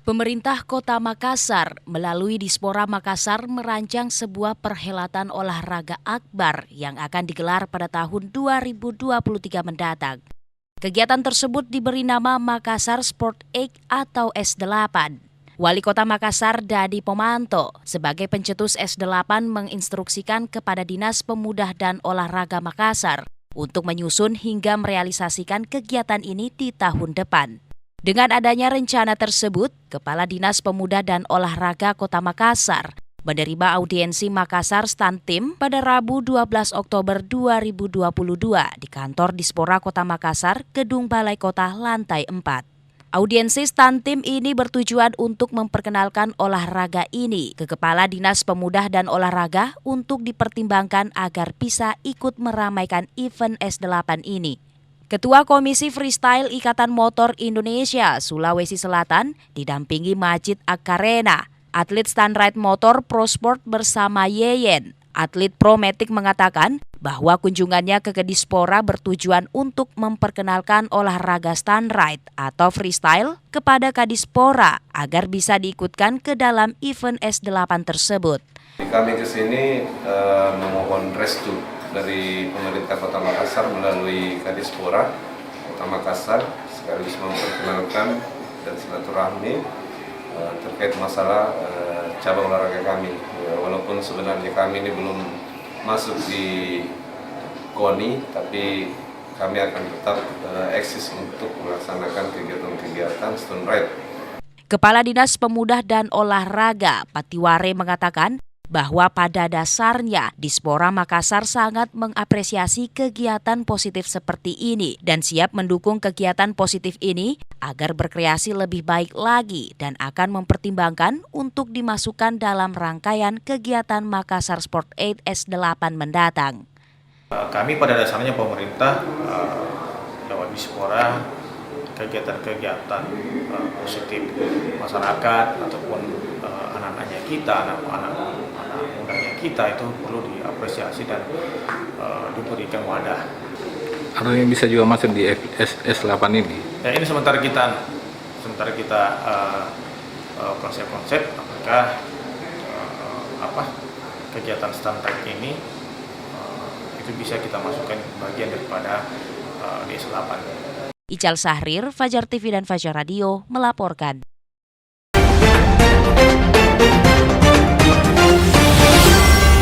Pemerintah Kota Makassar melalui Dispora Makassar merancang sebuah perhelatan olahraga akbar yang akan digelar pada tahun 2023 mendatang. Kegiatan tersebut diberi nama Makassar Sport 8 atau S8. Wali Kota Makassar Dadi Pomanto sebagai pencetus S8 menginstruksikan kepada Dinas Pemuda dan Olahraga Makassar untuk menyusun hingga merealisasikan kegiatan ini di tahun depan. Dengan adanya rencana tersebut, Kepala Dinas Pemuda dan Olahraga Kota Makassar menerima audiensi Makassar Stunteam pada Rabu 12 Oktober 2022 di kantor Dispora Kota Makassar, Gedung Balai Kota lantai 4. Audiensi Stunteam ini bertujuan untuk memperkenalkan olahraga ini ke Kepala Dinas Pemuda dan Olahraga untuk dipertimbangkan agar bisa ikut meramaikan event S8 ini. Ketua Komisi Freestyle Ikatan Motor Indonesia Sulawesi Selatan didampingi Majid Akarena, atlet Stunride Motor Pro Sport bersama Yeyen. Atlet Prometik mengatakan bahwa kunjungannya ke Dispora bertujuan untuk memperkenalkan olahraga Stunride atau freestyle kepada Kadispora agar bisa diikutkan ke dalam event S8 tersebut. Kami ke sini memohon restu dari pemerintah Kota Makassar melalui Kadispora Kota Makassar sekaligus memperkenalkan dan silaturahmi terkait masalah cabang olahraga kami. Walaupun sebenarnya kami ini belum masuk di KONI, tapi kami akan tetap eksis untuk melaksanakan kegiatan-kegiatan Stunride. Kepala Dinas Pemuda dan Olahraga Patiware mengatakan bahwa pada dasarnya Dispora Makassar sangat mengapresiasi kegiatan positif seperti ini dan siap mendukung kegiatan positif ini agar berkreasi lebih baik lagi dan akan mempertimbangkan untuk dimasukkan dalam rangkaian kegiatan Makassar Sport 8 S8 mendatang. Kami pada dasarnya pemerintah lewat Dispora kegiatan-kegiatan positif masyarakat ataupun anak-anaknya kita, anak-anak mudanya kita itu perlu diapresiasi dan diberikan wadah. Ada yang bisa juga masuk di S8 ini? Ya, ini sementara kita konsep-konsep apakah kegiatan Stunride ini itu bisa kita masukkan bagian daripada di S8. Ical Sahrir, Fajar TV dan Fajar Radio melaporkan.